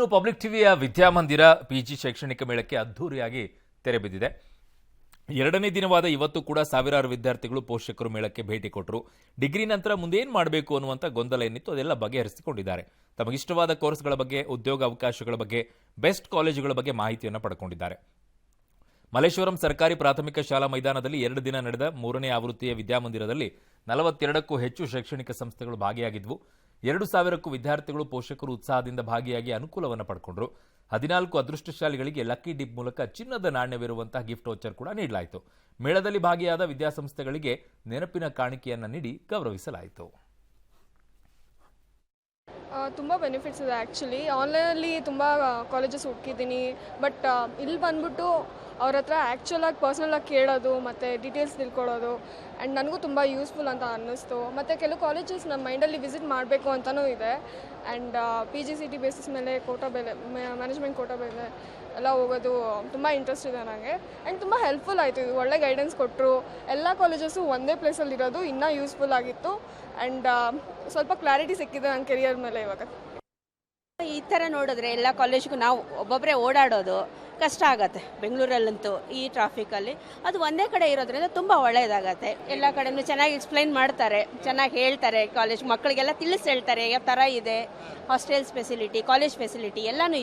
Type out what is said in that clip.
ಇನ್ನು ಪಬ್ಲಿಕ್ ಟಿವಿಯ ವಿದ್ಯಾಮಂದಿರ ಪಿಜಿ ಶೈಕ್ಷಣಿಕ ಮೇಳಕ್ಕೆ ಅದ್ಧೂರಿಯಾಗಿ ತೆರೆ ಬಿದ್ದಿದೆ. ಎರಡನೇ ದಿನವಾದ ಇವತ್ತು ಕೂಡ ಸಾವಿರಾರು ವಿದ್ಯಾರ್ಥಿಗಳು ಪೋಷಕರು ಮೇಳಕ್ಕೆ ಭೇಟಿ ಕೊಟ್ಟರು. ಡಿಗ್ರಿ ನಂತರ ಮುಂದೇನು ಮಾಡಬೇಕು ಅನ್ನುವಂಥ ಗೊಂದಲ ಏನಿತ್ತು ಅದೆಲ್ಲ ಬಗೆಹರಿಸಿಕೊಂಡಿದ್ದಾರೆ. ತಮಗಿಷ್ಟವಾದ ಕೋರ್ಸ್ಗಳ ಬಗ್ಗೆ, ಉದ್ಯೋಗ ಅವಕಾಶಗಳ ಬಗ್ಗೆ, ಬೆಸ್ಟ್ ಕಾಲೇಜುಗಳ ಬಗ್ಗೆ ಮಾಹಿತಿಯನ್ನು ಪಡ್ಕೊಂಡಿದ್ದಾರೆ. ಮಲ್ಲೇಶ್ವರಂ ಸರ್ಕಾರಿ ಪ್ರಾಥಮಿಕ ಶಾಲಾ ಮೈದಾನದಲ್ಲಿ 2 ದಿನ ನಡೆದ 3ನೇ ಆವೃತ್ತಿಯ ವಿದ್ಯಾಮಂದಿರದಲ್ಲಿ 42ಕ್ಕೂ ಹೆಚ್ಚು ಶೈಕ್ಷಣಿಕ ಸಂಸ್ಥೆಗಳು ಭಾಗಿಯಾಗಿದ್ವು. 2,000ಕ್ಕೂ ವಿದ್ಯಾರ್ಥಿಗಳು ಪೋಷಕರು ಉತ್ಸಾಹದಿಂದ ಭಾಗಿಯಾಗಿ ಅನುಕೂಲವನ್ನು ಪಡ್ಕೊಂಡ್ರು. 14 ಅದೃಷ್ಟಶಾಲಿಗಳಿಗೆ ಲಕ್ಕಿ ಡಿಪ್ ಮೂಲಕ ಚಿನ್ನದ ನಾಣ್ಯವಿರುವಂತಹ ಗಿಫ್ಟ್ ವೋಚರ್ ಕೂಡ ನೀಡಲಾಯಿತು. ಮೇಳದಲ್ಲಿ ಭಾಗಿಯಾದ ವಿದ್ಯಾಸಂಸ್ಥೆಗಳಿಗೆ ನೆನಪಿನ ಕಾಣಿಕೆಯನ್ನು ನೀಡಿ ಗೌರವಿಸಲಾಯಿತು. ತುಂಬ ಬೆನಿಫಿಟ್ಸ್ ಇದೆ. ಆ್ಯಕ್ಚುಲಿ ಆನ್ಲೈನಲ್ಲಿ ತುಂಬ ಕಾಲೇಜಸ್ ಹುಡುಕಿದ್ದೀನಿ, ಬಟ್ ಇಲ್ಲಿ ಬಂದ್ಬಿಟ್ಟು ಅವ್ರ ಹತ್ರ ಆ್ಯಕ್ಚುಲಾಗಿ ಪರ್ಸ್ನಲಾಗಿ ಕೇಳೋದು ಮತ್ತು ಡೀಟೇಲ್ಸ್ ತಿಳ್ಕೊಳ್ಳೋದು ಆ್ಯಂಡ್ ನನಗೂ ತುಂಬ ಯೂಸ್ಫುಲ್ ಅಂತ ಅನ್ನಿಸ್ತು. ಮತ್ತು ಕೆಲವು ಕಾಲೇಜಸ್ ನಮ್ಮ ಮೈಂಡಲ್ಲಿ ವಿಸಿಟ್ ಮಾಡಬೇಕು ಅಂತಲೂ ಇದೆ. ಆ್ಯಂಡ್ PGCET ಬೇಸಿಸ್ ಮೇಲೆ ಕೋಟಾ ಬೆಲೆ, ಮ್ಯಾನೇಜ್ಮೆಂಟ್ ಕೋಟಾ ಬೆಲೆ ಎಲ್ಲ ಹೋಗೋದು ತುಂಬ ಇಂಟ್ರೆಸ್ಟ್ ಇದೆ ನನಗೆ. ಆ್ಯಂಡ್ ತುಂಬ ಹೆಲ್ಪ್ಫುಲ್ ಆಯಿತು. ಇದು ಒಳ್ಳೆ ಗೈಡೆನ್ಸ್ ಕೊಟ್ಟರು. ಎಲ್ಲ ಕಾಲೇಜಸ್ಸು ಒಂದೇ ಪ್ಲೇಸಲ್ಲಿರೋದು ಇನ್ನೂ ಯೂಸ್ಫುಲ್ ಆಗಿತ್ತು. ಆ್ಯಂಡ್ ಸ್ವಲ್ಪ ಕ್ಲಾರಿಟಿ ಸಿಕ್ಕಿದೆ ನನ್ನ ಕೆರಿಯರ್ ಮೇಲೆ ಇವಾಗ. ಈ ಥರ ನೋಡಿದ್ರೆ ಎಲ್ಲ ಕಾಲೇಜ್ಗೂ ನಾವು ಒಬ್ಬೊಬ್ಬರೇ ಓಡಾಡೋದು ಕಷ್ಟ ಆಗುತ್ತೆ. ಬೆಂಗಳೂರಲ್ಲಂತೂ ಈ ಟ್ರಾಫಿಕಲ್ಲಿ ಅದು ಒಂದೇ ಕಡೆ ಇರೋದ್ರಿಂದ ತುಂಬ ಒಳ್ಳೆಯದಾಗತ್ತೆ. ಎಲ್ಲ ಕಡೆಯೂ ಚೆನ್ನಾಗಿ ಎಕ್ಸ್ಪ್ಲೈನ್ ಮಾಡ್ತಾರೆ, ಚೆನ್ನಾಗಿ ಹೇಳ್ತಾರೆ. ಕಾಲೇಜ್ ಮಕ್ಕಳಿಗೆಲ್ಲ ತಿಳಿಸಿ ಹೇಳ್ತಾರೆ ಯಾವ ಥರ ಇದೆ, ಹಾಸ್ಟೆಲ್ಸ್ ಫೆಸಿಲಿಟಿ, ಕಾಲೇಜ್ ಫೆಸಿಲಿಟಿ ಎಲ್ಲನೂ